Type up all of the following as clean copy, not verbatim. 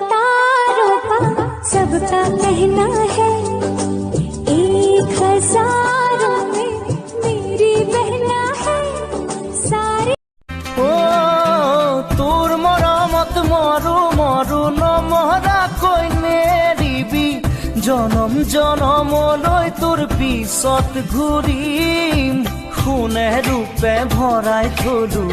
तारों का सबका कहना है, 1000 में मेरी बहना है सारी। ओ তোর মৰমত মৰো মৰো নমৰা কৈ নেৰিবি, জনম জনমলৈ তোৰ পিছত ঘূৰিম, সোণে ৰূপে ভৰাই থলো।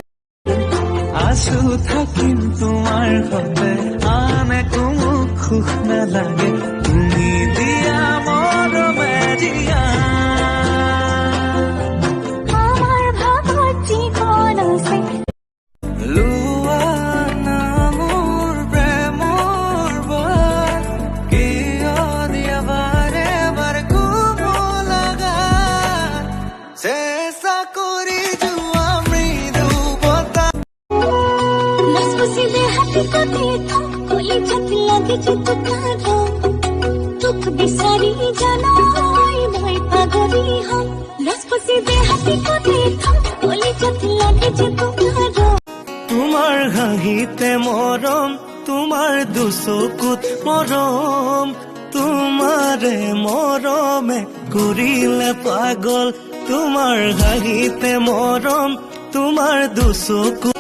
আছো থাকিম তোমাৰ সতে, আন একো মোক সুখ নালাগে, তুমি দিয়া মৰমে দিয়া। আমাৰ ভাগত জীবন আছে লোৱা না মোৰ প্ৰেমৰ বাৰ, কিয় দিয়া বাৰে বাৰ ক'ব লগা, চেষ্টা কৰি যোৱা মৃদু বতাহ। नसबसीले हाथी को देखा कोली छत लगे चित काढो, दुख बिसारी जाना भाई पागली हम। नसबसीले हाथी को देखा कोली छत लगे चित काढो। তোমাৰ হাঁহিতে মৰম, তোমাৰ দুচকুত মৰম, তোমাৰে মৰমে কৰিলে পাগল, তোমাৰ হাঁহিতে মৰম, তোমাৰ দুচকুত